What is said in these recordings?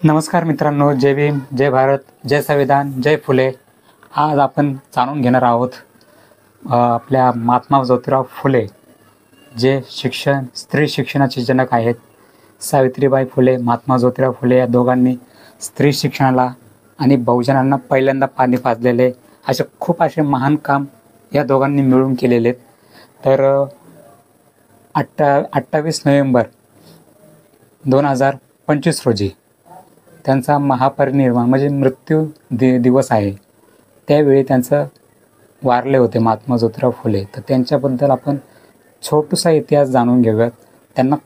नमस्कार मित्रांनो, जय भीम, जय भारत, जय संविधान, जय फुले. आज आपण जाणून घेणार आहोत आपल्या महात्मा ज्योतिराव फुले, जे स्त्री शिक्षणाचे जनक आहेत. सावित्रीबाई फुले, महात्मा ज्योतिराव फुले या दोघांनी स्त्री शिक्षणाला आणि बहुजनांना पहिल्यांदा पाणी पाजलेले असे महान काम या दोघांनी मिळून केलेले आहेत. तर 28 नोव्हेंबर 2025 रोजी त्यांचा महापरिनिर्वाण म्हणजे मृत्यू दिवस आहे. त्यावेळी त्यांचं वारले होते महात्मा ज्योतिराव फुले. तर त्यांच्याबद्दल आपण छोटासा इतिहास जाणून घेऊयात. त्यांना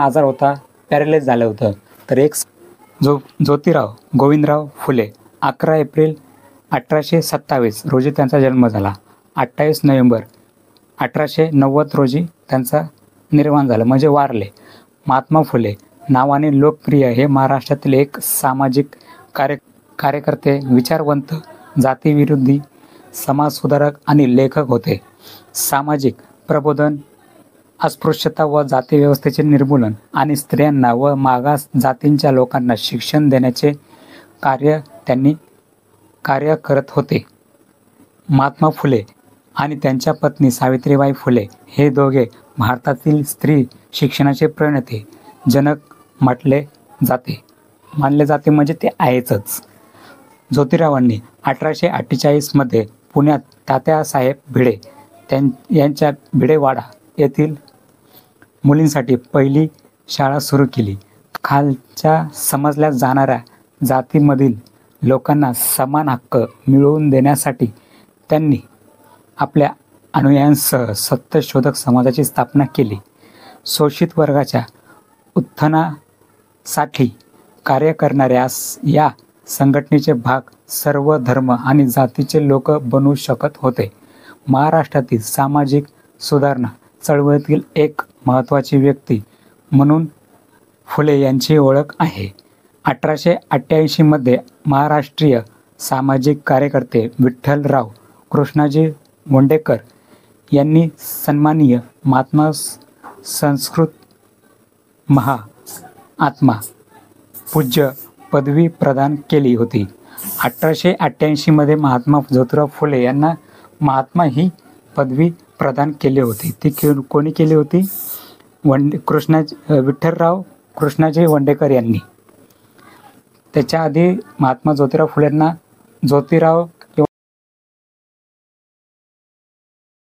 आजार होता, पॅरालाइज झालं होतं. तर ज्योतिराव गोविंदराव फुले 11 एप्रिल 1827 रोजी त्यांचा जन्म झाला. 28 नोव्हेंबर 1890 रोजी त्यांचा निर्वाण झालं म्हणजे वारले. महात्मा फुले नावाने लोकप्रिय हे महाराष्ट्रातील एक सामाजिक कार्यकर्ते, विचारवंत, जातीविरोधी समाजसुधारक आणि लेखक होते. सामाजिक प्रबोधन, अस्पृश्यता व जातीव्यवस्थेचे निर्मूलन आणि स्त्रियांना व मागास जातींच्या लोकांना शिक्षण देण्याचे त्यांनी कार्य करत होते. महात्मा फुले आणि त्यांच्या पत्नी सावित्रीबाई फुले हे दोघे भारतातील स्त्री शिक्षणाचे प्रणेते, जनक मानले जाते म्हणजे ते आहेतच. ज्योतिरावांनी 1848 मध्ये पुण्यात तात्यासाहेब भिडे यांच्या भिडेवाडा येथील मुलींसाठी पहिली शाळा सुरू केली. खालच्या समजल्या जाणाऱ्या जातीमधील लोकांना समान हक्क मिळवून देण्यासाठी त्यांनी आपल्या अनुयायांसह सत्यशोधक समाजाची स्थापना केली. शोषित वर्गाच्या उत्थानासाठी कार्य करणाऱ्या या संघटनेचे भाग सर्व धर्म आणि जातीचे लोक बनवू शकत होते. महाराष्ट्रातील सामाजिक सुधारणा चळवळीतील एक महत्त्वाची व्यक्ती म्हणून फुले यांची ओळख आहे. 1888 मध्ये महाराष्ट्रीय सामाजिक कार्यकर्ते विठ्ठलराव कृष्णाजी वंडेकर यांनी सन्माननीय महात्मा संस्कृत महाआत्मा पूज्य पदवी प्रदान केली होती. 1888 मध्ये महात्मा ज्योतिराव फुले यांना महात्मा ही पदवी प्रदान केली होती. ती कोणी केली होती? विठ्ठलराव कृष्णाजी वंडेकर यांनी. त्याच्या आधी महात्मा ज्योतिराव फुलेंना ज्योतिराव